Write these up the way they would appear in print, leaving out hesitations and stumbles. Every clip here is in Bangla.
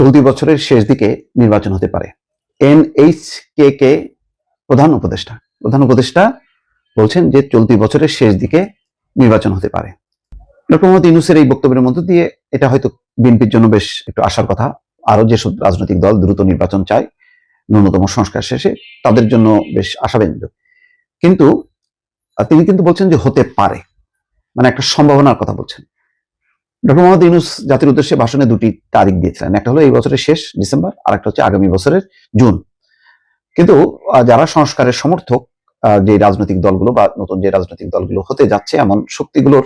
চলতি বছরের শেষ দিকে নির্বাচন হতে পারে। NHK প্রধান উপদেষ্টা বলছেন যে চলতি বছরের শেষ দিকে নির্বাচন হতে পারে। ডক্টর মোহাম্মদ ইউনূসের এই বক্তব্যের মধ্য দিয়ে এটা হয়তো বিএনপির জন্য বেশ একটু আশার কথা। আরো যেসব রাজনৈতিক দল দ্রুত নির্বাচন চায় ন্যূনতম সংস্কার শেষে, তাদের জন্য বেশ আশাব্যঞ্জক। কিন্তু তিনি কিন্তু বলছেন যে হতে পারে, মানে একটা সম্ভাবনার কথা বলছেন। ডক্টর মোহাম্মদ ইউনূস জাতির উদ্দেশ্যে ভাষণে দুটি তারিখ দিয়েছিলেন, একটা হলো এই বছরের শেষ ডিসেম্বর, আর একটা হচ্ছে আগামী বছরের জুন। কিন্তু যারা সংস্কারের সমর্থক, যে রাজনৈতিক দলগুলো বা নতুন যে রাজনৈতিক দলগুলো হতে যাচ্ছে এমন শক্তিগুলোর,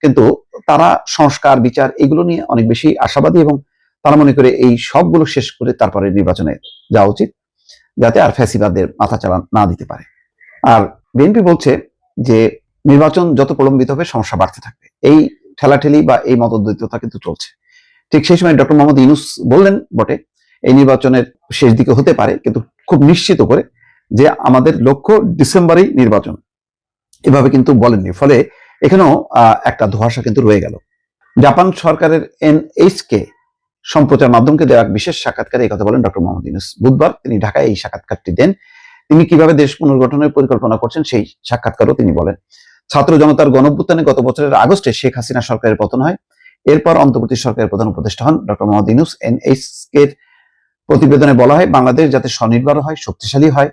কিন্তু তারা সংস্কার বিচার এগুলো নিয়ে অনেক বেশি আশাবাদী, এবং তারা মনে করে এই সবগুলো শেষ করে তারপরে নির্বাচনে যাওয়া উচিত, যাতে আর ফ্যাসিবাদের মাথা চালা না দিতে পারে। আর বিএনপি বলছে যে নির্বাচন যত প্রলম্বিত হবে সমস্যা বাড়তে থাকবে। এই ঠেলাঠেলি বা এই মতদ্বৈততা কিন্তু চলছে। ঠিক সেই সময় ডক্টর মোহাম্মদ ইউনূস বললেন বটে এই নির্বাচনের শেষ দিকে হতে পারে, কিন্তু খুব নিশ্চিত করে যে আমাদের লক্ষ্য ডিসেম্বরেই নির্বাচন, এভাবে কিন্তু বলেননি। ফলে এখানেও একটা ধোঁয়াশা কিন্তু রয়ে গেল। জাপান সরকারের NHK সম্প্রচার মাধ্যমকে দেওয়া এক বিশেষ সাক্ষাৎকারে এই কথা বলেন ডক্টর মোহাম্মদ ইউনূস। বুধবার তিনি ঢাকায় এই সাক্ষাৎকারটি দেন। তিনি কিভাবে দেশ পুনর্গঠনের পরিকল্পনা করছেন সেই সাক্ষাৎকারও তিনি বলেন। ছাত্র জনতার গণঅভ্যুত্থানে গত বছরের আগস্টে শেখ হাসিনা সরকারের পতন হয়। এরপর অন্তর্বর্তী সরকারের প্রধান উপদেষ্টা হন ডক্টর মোহাম্মদ ইউনূস। NHK প্রতিবেদনে বলা হয়, বাংলাদেশ যাতে স্বনির্ভর হয়, শক্তিশালী হয়,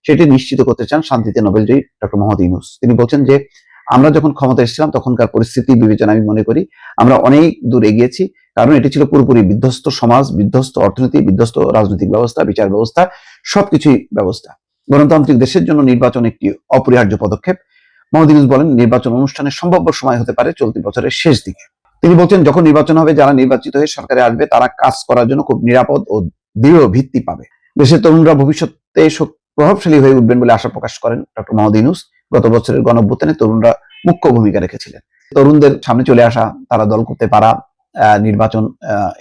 সেটি নিশ্চিত করতে চান শান্তিতে নোবেলজয়ী ডক্টর মোহাম্মদ ইউনূস। তিনি বলছেন যে আমরা যখন ক্ষমতা এসেছিলাম তখনকার পরিস্থিতি বিবেচনা আমি মনে করি আমরা অনেক দূর এগিয়েছি, কারণ এটি ছিল পুরোপুরি বিধ্বস্ত সমাজ, বিধ্বস্ত অর্থনীতি, বিধ্বস্ত রাজনৈতিক ব্যবস্থা, বিচার ব্যবস্থা, সবকিছুই ব্যবস্থা। গণতান্ত্রিক দেশের জন্য নির্বাচন একটি অপরিহার্য পদক্ষেপ। মোহাম্মদ ইউনূস বলেন, নির্বাচন অনুষ্ঠানের সম্ভাব্য সময় হতে পারে চলতি বছরের শেষ দিকে। তিনি বলছেন, যখন নির্বাচন হবে যারা নির্বাচিত হয়ে সরকারে আসবে তারা কাজ করার জন্য খুব নিরাপদ ও দৃঢ় ভিত্তি পাবে। দেশের তরুণরা ভবিষ্যতে প্রভাবশালী হয়ে উঠবেন বলে আশা প্রকাশ করেন ডক্টর মোহাম্মদ ইউনূস। গত বছরের গণঅভ্যুত্থানে তরুণরা মুখ্য ভূমিকা রেখেছিলেন। তরুণদের সামনে চলে আসা, তারা দল করতে পারা, নির্বাচন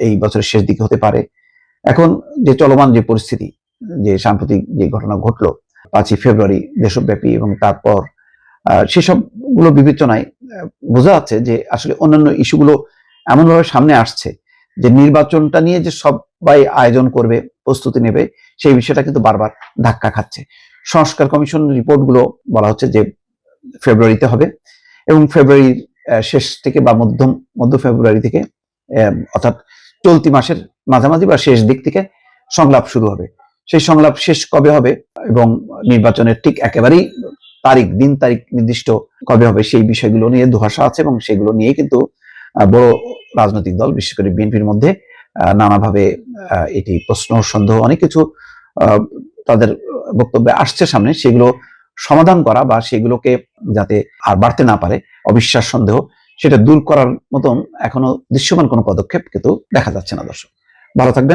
এই বছরের শেষ দিকে হতে পারে। এখন যে চলমান যে পরিস্থিতি, যে সাম্প্রতিক যে ঘটনা ঘটলো 5ই ফেব্রুয়ারি দেশব্যাপী, এবং তারপর সেসব গুলো বিবেচনায় বোঝা যাচ্ছে যে আসলে অন্যান্য ইস্যুগুলো এমনভাবে সামনে আসছে যে নির্বাচনটা নিয়ে যে সবাই আয়োজন করবে, প্রস্তুতি নেবে, সেই বিষয়টা কিন্তু বারবার ধাক্কা খাচ্ছে। সংস্কার কমিশন রিপোর্টগুলো বলা হচ্ছে যে ফেব্রুয়ারিতে হবে, এবং ফেব্রুয়ারির শেষ থেকে বা মধ্য ফেব্রুয়ারি থেকে, অর্থাৎ চলতি মাসের মাঝামাঝি বা শেষ দিক থেকে সংলাপ শুরু হবে। সেই সংলাপ শেষ কবে হবে এবং নির্বাচনের ঠিক একেবারেই দিন তারিখ নির্দিষ্ট কবে হবে সেই বিষয়গুলো নিয়ে ধোঁয়াশা আছে, এবং সেগুলো নিয়ে কিন্তু বড় রাজনৈতিক দল বিশেষ করে বিএনপির মধ্যে নানাভাবে এটি প্রশ্ন, সন্দেহ, অনেক কিছু তাদের বক্তব্যে আসছে সামনে। সেগুলো সমাধান করা বা সেগুলোকে যাতে আর বাড়তে না পারে অবিশ্বাস, সন্দেহ, সেটা দূর করার মতন এখনো দৃশ্যমান কোনো পদক্ষেপ কিন্তু দেখা যাচ্ছে না। দর্শক, ভালো থাকবেন।